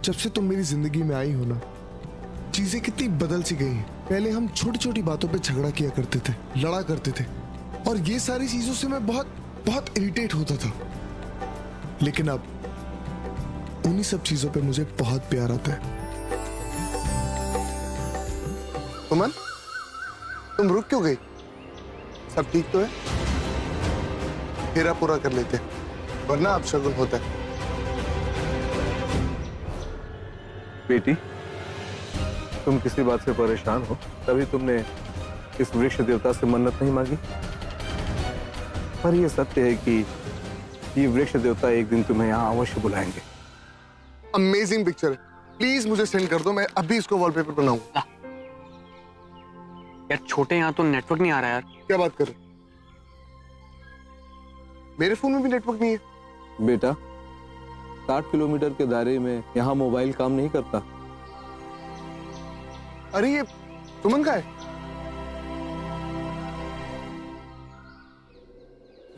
जब से तुम मेरी जिंदगी में आई हो ना, चीजें कितनी बदल सी गई हैं। पहले हम छोटी छोटी बातों पे झगड़ा किया करते थे, लड़ा करते थे, और ये सारी चीजों से मैं बहुत बहुत इरिटेट होता था। लेकिन अब उन्हीं सब चीजों पे मुझे बहुत प्यार आता है। सुमन, तुम रुक क्यों गई? सब ठीक तो है? फेरा पूरा कर लेते, वरना अब शगुन होता है। बेटी, तुम किसी बात से परेशान हो तभी तुमने इस वृक्ष देवता से मन्नत नहीं मांगी। पर यह सत्य है कि ये वृक्ष देवता एक दिन तुम्हें यहाँ अवश्य बुलाएंगे। अमेजिंग पिक्चर है, प्लीज मुझे सेंड कर दो, मैं अभी इसको वॉलपेपर बनाऊंगा। यार छोटे, यहाँ तो नेटवर्क नहीं आ रहा यार। क्या बात कर रहे? मेरे फोन में भी नेटवर्क नहीं है। बेटा, 60 किलोमीटर के दायरे में यहाँ मोबाइल काम नहीं करता। अरे ये सुमन का है।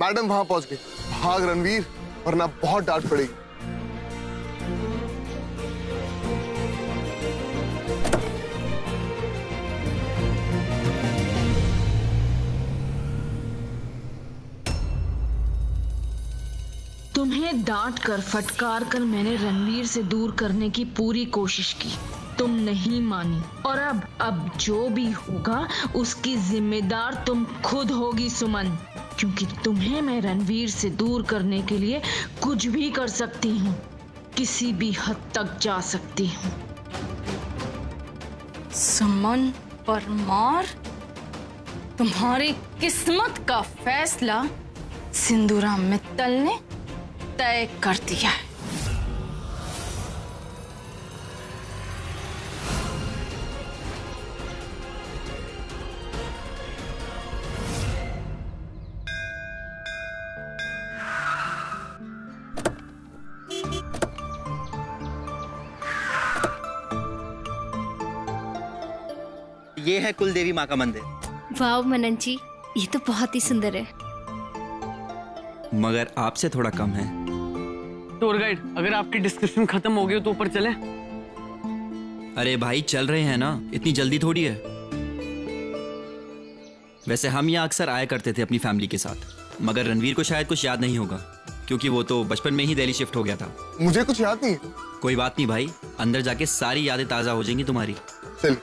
मैडम वहां पहुंच गई। भाग रणवीर, वरना बहुत डांट पड़ेगी। तुम्हें डांट कर, फटकार कर मैंने रणवीर से दूर करने की पूरी कोशिश की, तुम नहीं मानी। और अब जो भी होगा उसकी जिम्मेदार तुम खुद होगी सुमन, क्योंकि तुम्हें मैं रणवीर से दूर करने के लिए कुछ भी कर सकती हूँ, किसी भी हद तक जा सकती हूँ। सुमन परमार, तुम्हारी किस्मत का फैसला सिंदूरा मित्तल ने तय कर दिया है। ये है कुलदेवी माँ का मंदिर। वाह मनन जी, ये तो बहुत ही सुंदर है। मगर आपसे थोड़ा कम है। टूर गाइड, अगर आपकी डिस्क्रिप्शन खत्म हो गई तो ऊपर चले। अरे भाई चल रहे हैं ना, इतनी जल्दी थोड़ी है। वैसे हम यहाँ अक्सर आया करते थे अपनी फैमिली के साथ, मगर रणवीर को शायद कुछ याद नहीं होगा, क्योंकि वो तो बचपन में ही दिल्ली शिफ्ट हो गया था। मुझे कुछ याद नहीं है। कोई बात नहीं भाई, अंदर जाके सारी यादें ताजा हो जाएंगी तुम्हारी। चल।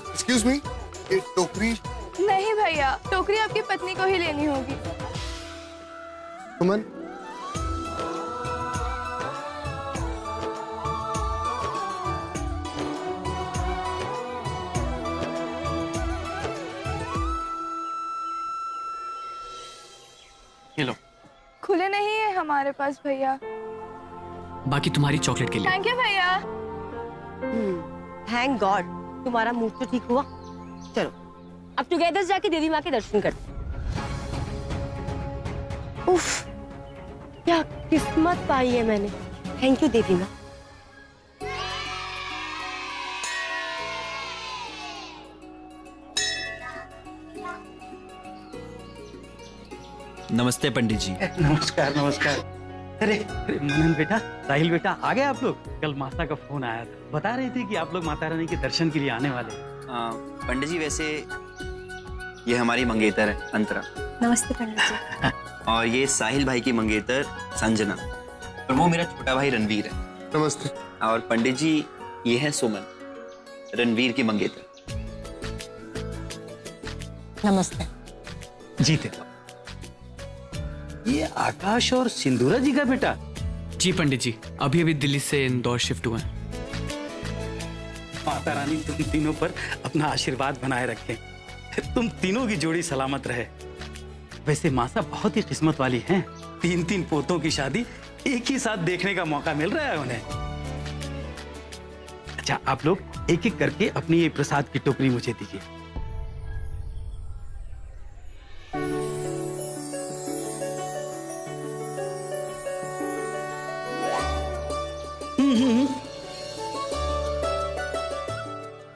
एक्सक्यूज मी, ये टोकरी? नहीं भैया, टोकरी आपकी पत्नी को ही लेनी होगी। सुमन, ये लो। खुले नहीं है हमारे पास भैया। बाकी तुम्हारी चॉकलेट के लिए। थैंक यू भैया। थैंक गॉड, तुम्हारा मूड तो ठीक हुआ। चलो अब टुगेदर जाके देवी माँ के दर्शन करते। उफ, क्या किस्मत पाई है मैंने। थैंक यू देवी माँ। नमस्ते पंडित जी। नमस्कार नमस्कार। अरे मनन बेटा, साहिल बेटा, आ गए आप लोग? कल माता का फोन आया था, बता रहे थे कि आप लोग माता रानी के दर्शन के लिए आने वाले। पंडित जी, वैसे ये हमारी मंगेतर है अंतरा। नमस्ते पंडित जी। और ये साहिल भाई की मंगेतर संजना, और वो मेरा छोटा भाई रणवीर है। नमस्ते। और पंडित जी, ये है सुमन, रणवीर की मंगेतर। नमस्ते। जीते। ये आकाश और सिंदूरा जी का बेटा? जी पंडित जी, अभी अभी दिल्ली से इंदौर शिफ्ट हुए हैं। माता रानी तुम तीनों पर अपना आशीर्वाद बनाए रखे, तुम तीनों की जोड़ी सलामत रहे। वैसे मासा बहुत ही किस्मत वाली हैं, 3-3 पोतों की शादी एक ही साथ देखने का मौका मिल रहा है उन्हें। अच्छा, आप लोग एक एक करके अपनी ये प्रसाद की टोकरी मुझे दीजिए।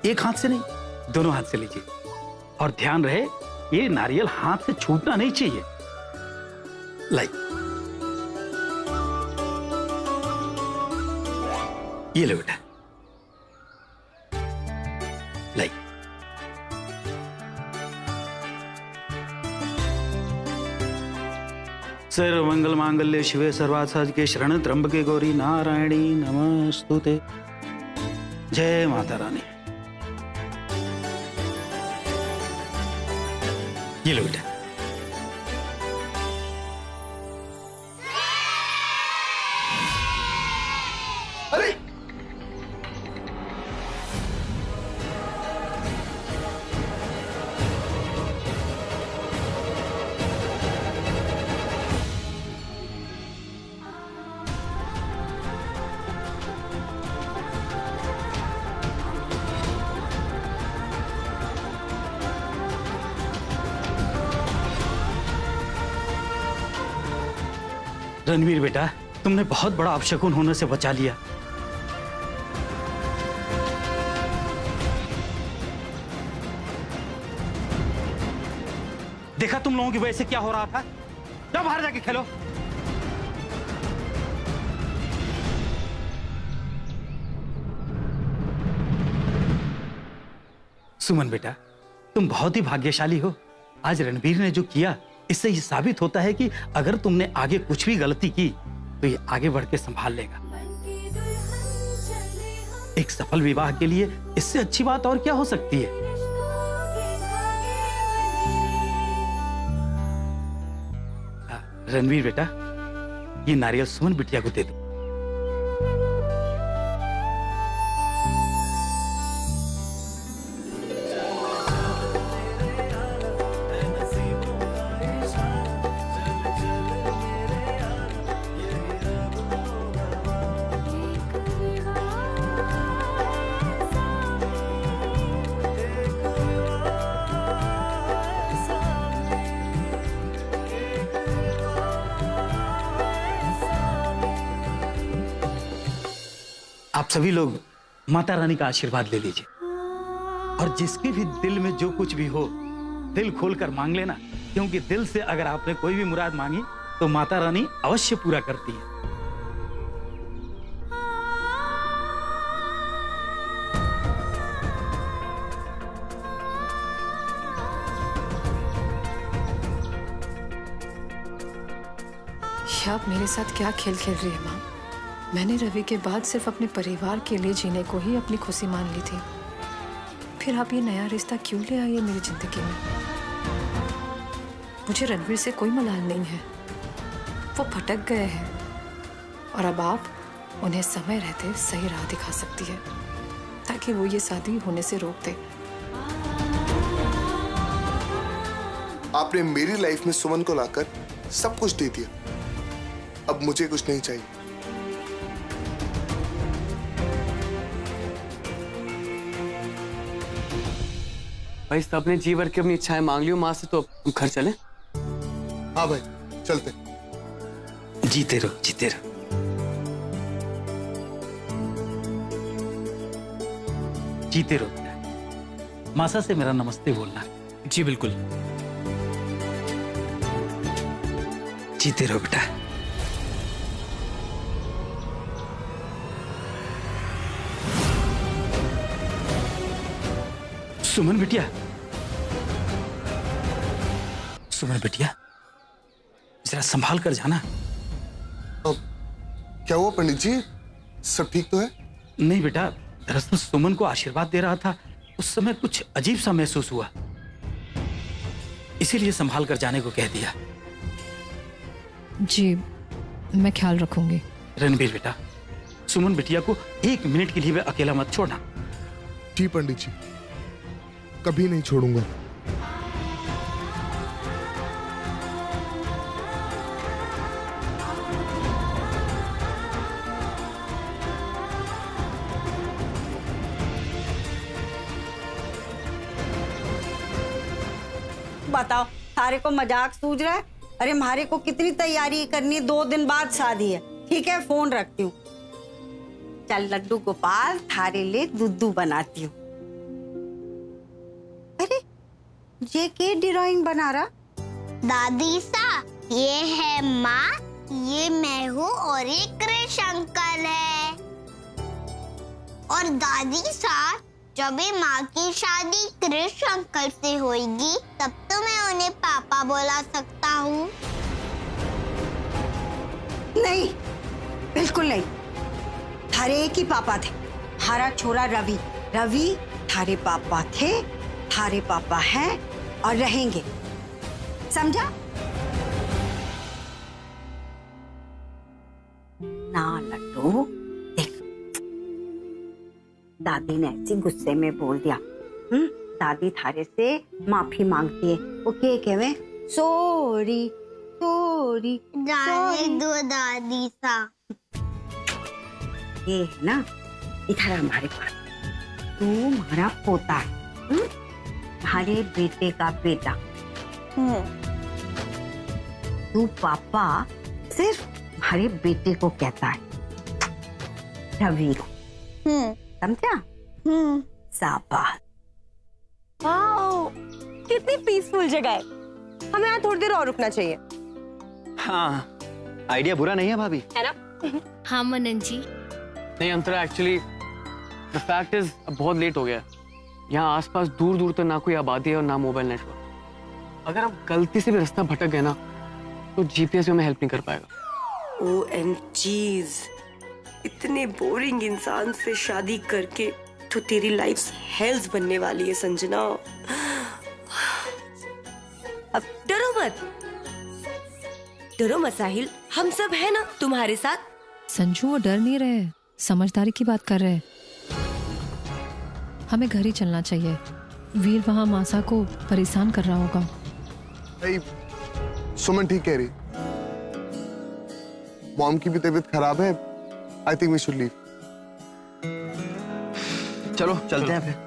एक हाथ से नहीं, दोनों हाथ से लीजिए, और ध्यान रहे ये नारियल हाथ से छूटना नहीं चाहिए। लाइक ये लो बेटा, लाई। सर्व मंगल मांगल्य शिवे सर्वार्थ साधिके शरण त्र्यंबके गौरी नारायणी नमस्तुते। जय माता रानी। ये लो बेटा। अरे रणवीर बेटा, तुमने बहुत बड़ा अपशकुन होने से बचा लिया। देखा तुम लोगों की वजह से क्या हो रहा था? जाओ बाहर जाके खेलो। सुमन बेटा, तुम बहुत ही भाग्यशाली हो। आज रणवीर ने जो किया, इससे ये साबित होता है कि अगर तुमने आगे कुछ भी गलती की तो ये आगे बढ़ के संभाल लेगा। एक सफल विवाह के लिए इससे अच्छी बात और क्या हो सकती है? रणवीर बेटा, ये नारियल सुमन बिटिया को दे दो। आप सभी लोग माता रानी का आशीर्वाद ले लीजिए, और जिसके भी दिल में जो कुछ भी हो, दिल खोलकर मांग लेना, क्योंकि दिल से अगर आपने कोई भी मुराद मांगी तो माता रानी अवश्य पूरा करती है। आप मेरे साथ क्या खेल खेल रही है माँ? मैंने रवि के बाद सिर्फ अपने परिवार के लिए जीने को ही अपनी खुशी मान ली थी, फिर आप ये नया रिश्ता क्यों ले आए मेरी जिंदगी में? मुझे रणवीर से कोई मलाल नहीं है, वो भटक गए हैं और अब आप उन्हें समय रहते सही राह दिखा सकती है ताकि वो ये शादी होने से रोक दे। आपने मेरी लाइफ में सुमन को लाकर सब कुछ दे दिया, अब मुझे कुछ नहीं चाहिए। भाई सबने जी भर के अपनी इच्छाएं मांग ली माँ से, तो हम घर चले। हाँ भाई चलते। जीते रहो, जीते रहो। जीते रहो। मासा से मेरा नमस्ते बोलना। जी बिल्कुल। जीते रहो बेटा। सुमन बिटिया, सुमन बिटिया, जरा संभाल कर जाना। क्या हुआ पंडित जी, सब ठीक तो है? नहीं बेटा, दरअसल सुमन को आशीर्वाद दे रहा था, उस समय कुछ अजीब सा महसूस हुआ, इसीलिए संभाल कर जाने को कह दिया। जी मैं ख्याल रखूंगी। रणबीर बेटा, सुमन बिटिया को 1 मिनट के लिए भी अकेला मत छोड़ना। जी पंडित जी, कभी नहीं छोड़ूंगा। बताओ, थारे को मजाक सूझ रहा है? अरे हमारे को कितनी तैयारी करनी है, 2 दिन बाद शादी है। ठीक है, फोन रखती हूँ। चल लड्डू गोपाल, थारे लिए दूधू बनाती हूँ। अरे ये के ड्राइंग बना रहा? दादी सा, ये है माँ, ये मैं हूँ और ये कृष्ण अंकल है। और दादी साथ जब भी माँ की शादी क्रिश अंकल से होगी तब तो मैं उन्हें पापा बुला सकता हूँ। नहीं, बिल्कुल नहीं। थारे एक ही पापा थे, थारा छोरा रवि। रवि थारे पापा थे, थारे पापा हैं और रहेंगे, समझा? ना लड्डू, देख दादी ने ऐसे गुस्से में बोल दिया। दादी थारे से माफी मांगती है। वो क्या कहे? सॉरी सॉरी जाने दो दादी सा। ये है ना, इधर हमारे पास तू हमारा पोता है, हमारे बेटे का बेटा। तू पापा सिर्फ हमारे बेटे को कहता है, रवि को, समझा? शाबाश। वाओ, कितनी पीसफुल जगह है। हमें यहाँ थोड़ी देर और रुकना चाहिए। हाँ, आइडिया बुरा नहीं है भाभी, है ना? हाँ मनन जी। नहीं अंतरा, एक्चुअली द फैक्ट इज अब बहुत लेट हो गया है। यहाँ आसपास दूर दूर तक ना कोई आबादी है और ना मोबाइल नेटवर्क। अगर हम गलती से भी रास्ता भटक गए ना तो जीपीएस हमें हेल्प नहीं कर पाएगा। OMG, इतने बोरिंग इंसान से शादी करके तो तेरी लाइफ हेल्स बनने वाली है संजना। अब डरो मत साहिल, हम सब है ना तुम्हारे साथ। संजू वो डर नहीं रहे, समझदारी की बात कर रहे हैं। हमें घर ही चलना चाहिए। वीर वहाँ मासा को परेशान कर रहा होगा। सुमन ठीक कह रही, मॉम की भी तबीयत खराब है। I think we should leave. चलो चलते हैं फिर।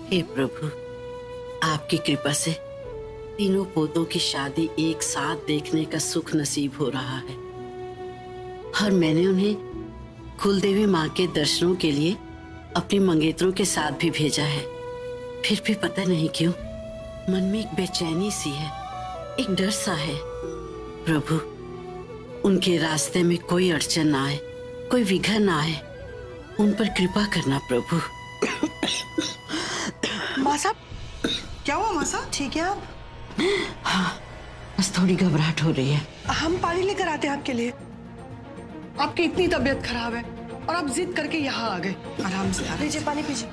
हे प्रभु, आपकी कृपा से तीनों पोतों की शादी एक साथ देखने का सुख नसीब हो रहा है और मैंने उन्हें कुलदेवी माँ के दर्शनों के लिए अपनी मंगेतरों के साथ भी भेजा है। फिर भी पता नहीं क्यों मन में एक बेचैनी सी है, एक डर सा है। प्रभु, उनके रास्ते में कोई अड़चन ना आए, कोई विघ्न ना आए, उन पर कृपा करना प्रभु। माँ साहब, क्या हुआ माँ साहब? ठीक है आप? हाँ, बस थोड़ी घबराहट हो रही है। हम पानी लेकर आते हैं आपके लिए। आपकी इतनी तबीयत खराब है और आप जिद करके यहाँ आ गए। आराम से लीजिए, पानी पीजिए।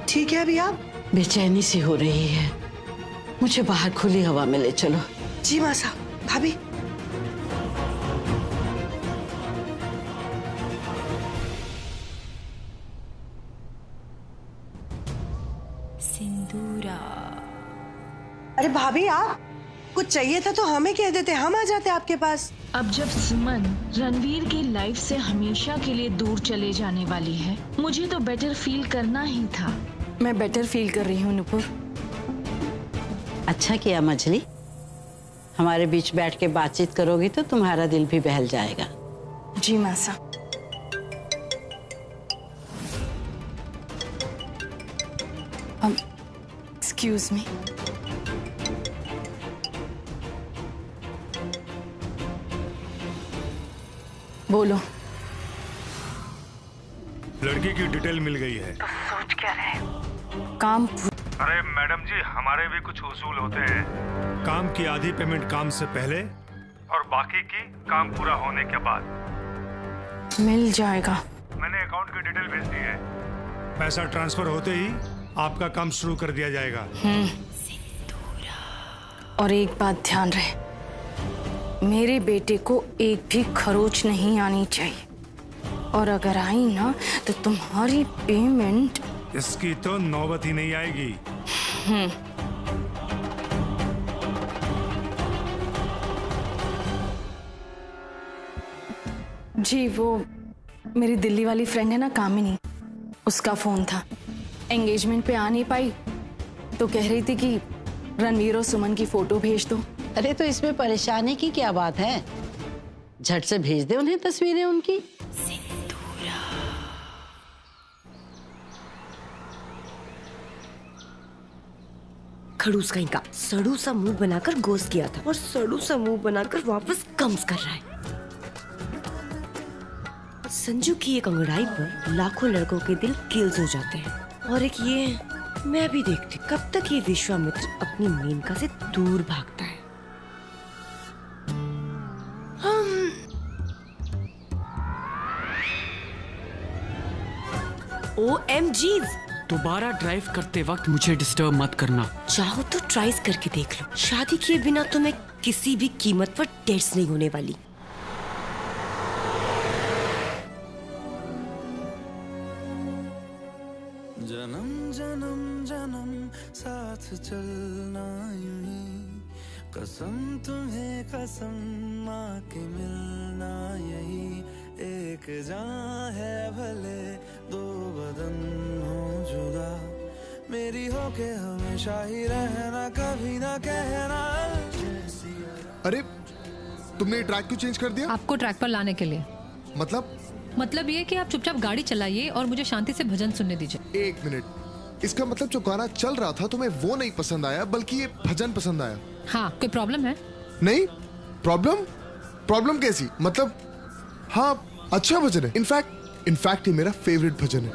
ठीक है अभी आप? बेचैनी सी हो रही है, मुझे बाहर खुली हवा में ले चलो। जी माँ साहब। भाभी, सिंदूरा। अरे भाभी, आप कुछ चाहिए था तो हमें कह देते, हम आ जाते आपके पास। अब जब सुमन रणवीर की लाइफ से हमेशा के लिए दूर चले जाने वाली है, मुझे तो बेटर फील करना ही था। मैं बेटर फील कर रही हूँ नुपुर। अच्छा किया मछली, हमारे बीच बैठ के बातचीत करोगी तो तुम्हारा दिल भी बहल जाएगा। जी मासा। Excuse me. बोलो। लड़की की डिटेल मिल गई है। तो सोच क्या रहे? काम। अरे मैडम जी, हमारे भी कुछ उसूल होते हैं। काम की आधी पेमेंट काम से पहले और बाकी की काम पूरा होने के बाद। मिल जाएगा। मैंने अकाउंट की डिटेल भेज दी है। पैसा ट्रांसफर होते ही आपका काम शुरू कर दिया जाएगा। और एक बात ध्यान रहे, मेरे बेटे को एक भी खरोच नहीं आनी चाहिए, और अगर आई ना तो तुम्हारी पेमेंट। इसकी तो नौबत ही नहीं आएगी। जी, वो मेरी दिल्ली वाली फ्रेंड है ना कामिनी, उसका फोन था। एंगेजमेंट पे आ नहीं पाई तो कह रही थी कि रणवीर और सुमन की फोटो भेज दो। अरे तो इसमें परेशानी की क्या बात है, झट से भेज दे उन्हें तस्वीरें उनकी। खड़ूस कहीं का सड़ू सा मुंह बनाकर गोश्त किया था और सड़ू सा मुंह बनाकर वापस कम्स कर रहा है। संजू की एक अंगड़ाई पर लाखों लड़कों के दिल कील्स हो जाते हैं और एक ये मैं भी देखती कब तक ये विश्वामित्र अपनी मेनका से दूर भागता है। OMGs! दोबारा ड्राइव करते वक्त मुझे डिस्टर्ब मत करना। चाहो तो ट्राइज करके देख लो। शादी किए बिना तो मैं किसी भी कीमत पर डेट्स नहीं होने वाली। जन्म जन्म जन्म साथ चलना यूं ही, कसम तुम्हें कसम माँ के मिलना यही, एक जान है भले दो बदन हो जुदा, मेरी हो के हमेशा ही रहना कभी ना कहना। अरे तुमने ये ट्रैक क्यों चेंज कर दिया? आपको ट्रैक पर लाने के लिए। मतलब ये कि आप चुपचाप गाड़ी चलाइए और मुझे शांति से भजन सुनने दीजिए। एक मिनट, इसका मतलब जो गाना चल रहा था तुम्हें वो नहीं पसंद आया बल्कि ये भजन पसंद आया? हाँ, कोई प्रॉब्लम है? नहीं, प्रॉब्लम कैसी? मतलब हाँ अच्छा भजन है, इनफैक्ट ये मेरा फेवरेट भजन है।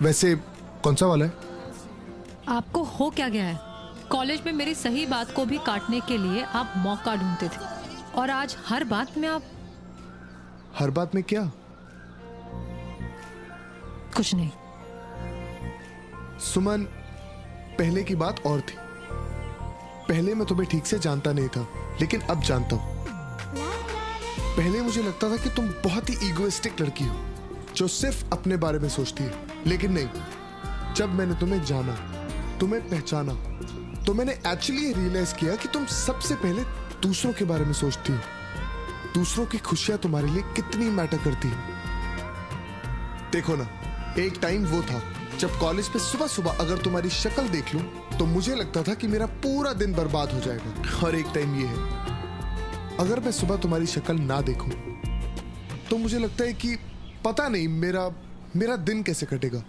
वैसे कौन सा वाला है? आपको हो क्या गया है? कॉलेज में मेरी सही बात को भी काटने के लिए आप मौका ढूंढते थे और आज हर बात में आप। हर बात में क्या? कुछ नहीं। सुमन, पहले की बात और थी। पहले मैं तुम्हें ठीक से जानता नहीं था, लेकिन अब जानता हूं। पहले मुझे लगता था कि तुम बहुत ही इगोइस्टिक लड़की हो जो सिर्फ अपने बारे में सोचती है, लेकिन नहीं। जब मैंने तुम्हें जाना, तुम्हें पहचाना, तो मैंने एक्चुअली रियलाइज किया कि तुम सबसे पहले दूसरों के बारे में सोचती हो। दूसरों की खुशियां तुम्हारे लिए कितनी मैटर करती है। देखो ना, एक टाइम वो था जब कॉलेज पे सुबह सुबह अगर तुम्हारी शक्ल देख लूं तो मुझे लगता था कि मेरा पूरा दिन बर्बाद हो जाएगा। और एक टाइम ये है, अगर मैं सुबह तुम्हारी शक्ल ना देखूं तो मुझे लगता है कि पता नहीं मेरा दिन कैसे कटेगा।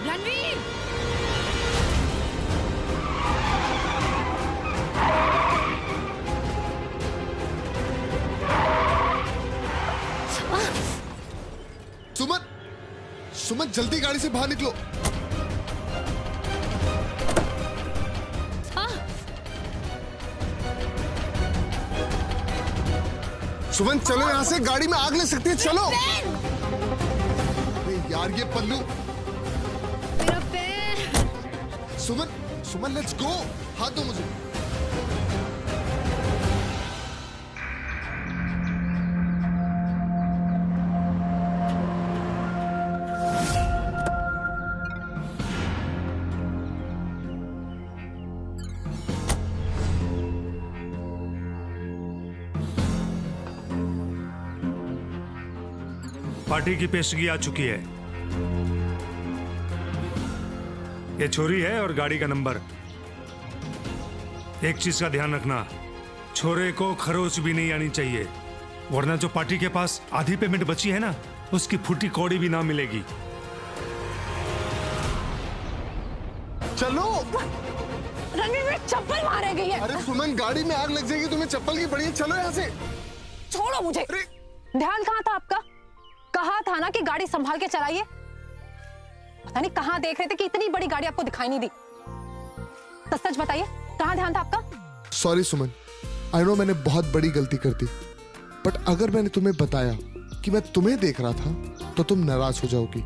रणवीर! सुमन जल्दी गाड़ी से बाहर निकलो। सुमन चलो यहाँ से, गाड़ी में आग लग सकती है, चलो। अरे यार ये पल्लू। मेरा पैर। सुमन लेट्स गो, हाथ दो मुझे। पार्टी की पेशगी आ चुकी है। ये छोरी है और गाड़ी का नंबर। एक चीज का ध्यान रखना, छोरे को खरोच भी नहीं आनी चाहिए, वरना जो पार्टी के पास आधी पेमेंट बची है ना, उसकी फूटी कौड़ी भी ना मिलेगी। चलो। रणवीर में चप्पल मारे गई है। अरे सुमन गाड़ी में आग लग जाएगी, तुम्हें चप्पल की पड़ी है, चलो यहाँ से। छोड़ो मुझे। ध्यान कहाँ था आपका? कहा था ना कि गाड़ी संभाल के चलाइए। पता नहीं कहाँ देख रहे थे कि इतनी बड़ी गाड़ी आपको दिखाई नहीं दी। तो सच बताइए, कहाँ ध्यान था आपका? सॉरी सुमन, आई नो मैंने बहुत बड़ी गलती कर दी, बट अगर मैंने तुम्हें बताया कि मैं तुम्हें देख रहा था तो तुम नाराज हो जाओगी।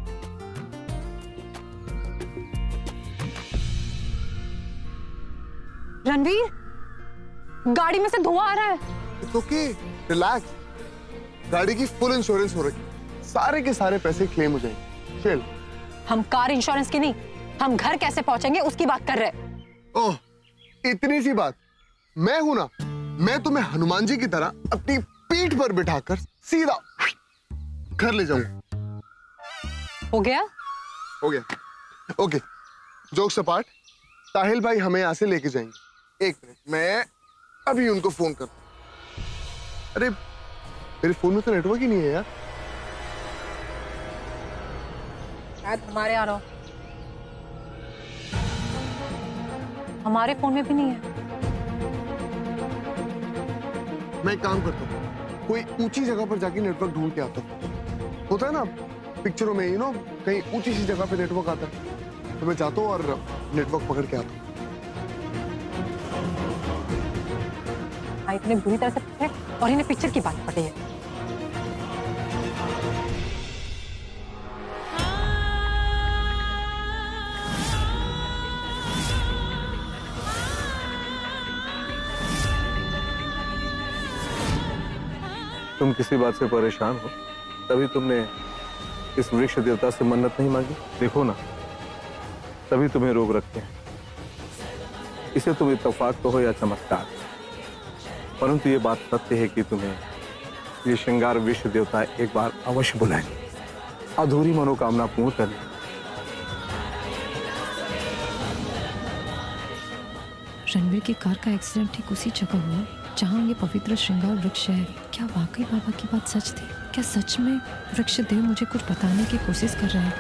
रणवीर, गाड़ी में से धुआं आ रहा है। It's okay, relax. गाड़ी की फुल इंश्योरेंस हो रही, सारे के सारे पैसे क्लेम हो जाएंगे। चल। हम कार इंश्योरेंस की नहीं, हम घर कैसे पहुंचेंगे उसकी बात कर रहे। ओह, इतनी सी बात। मैं हूं ना, मैं तुम्हें हनुमान जी की तरह अपनी पीठ पर बिठाकर सीधा घर ले जाऊंगा। हो गया? हो गया। ओके, जोक्स अपार्ट, ताहिल भाई हमें यहाँ से लेके जाएंगे। एक मिनट, मैं अभी उनको फोन करता हूँ। अरे मेरे फोन में तो नेटवर्क ही नहीं है यार। शायद हमारे आ रहा हो, हमारे फोन में भी नहीं है। मैं एक काम करता हूँ, कोई ऊंची जगह पर जाके नेटवर्क ढूंढ के आता हूँ। होता है ना पिक्चरों में, यू नो, कहीं ऊंची सी जगह पे नेटवर्क आता है, तो मैं जाता हूँ और नेटवर्क पकड़ के आता हूँ। हाँ, इतने बुरी तरह से पकड़े और इन्हें पिक्चर की बात पड़ी है। तुम किसी बात से परेशान हो तभी तुमने इस वृक्ष देवता से मन्नत नहीं मांगी। देखो ना, तभी तुम्हें रोग रखते हैं। इसे तुम इत्तेफाक कहो या चमत्कार, परंतु ये बात सत्य है कि तुम्हें ये श्रृंगार विश्व देवता एक बार अवश्य बुलाएंगे, अधूरी मनोकामना पूर्ण करने। रणवीर की कार का एक्सीडेंट ठीक उसी जगह हुआ जहाँ ये पवित्र श्रृंगार वृक्ष है। क्या वाकई बाबा की बात सच थी? क्या सच में वृक्ष देव मुझे कुछ बताने की कोशिश कर रहे हैं?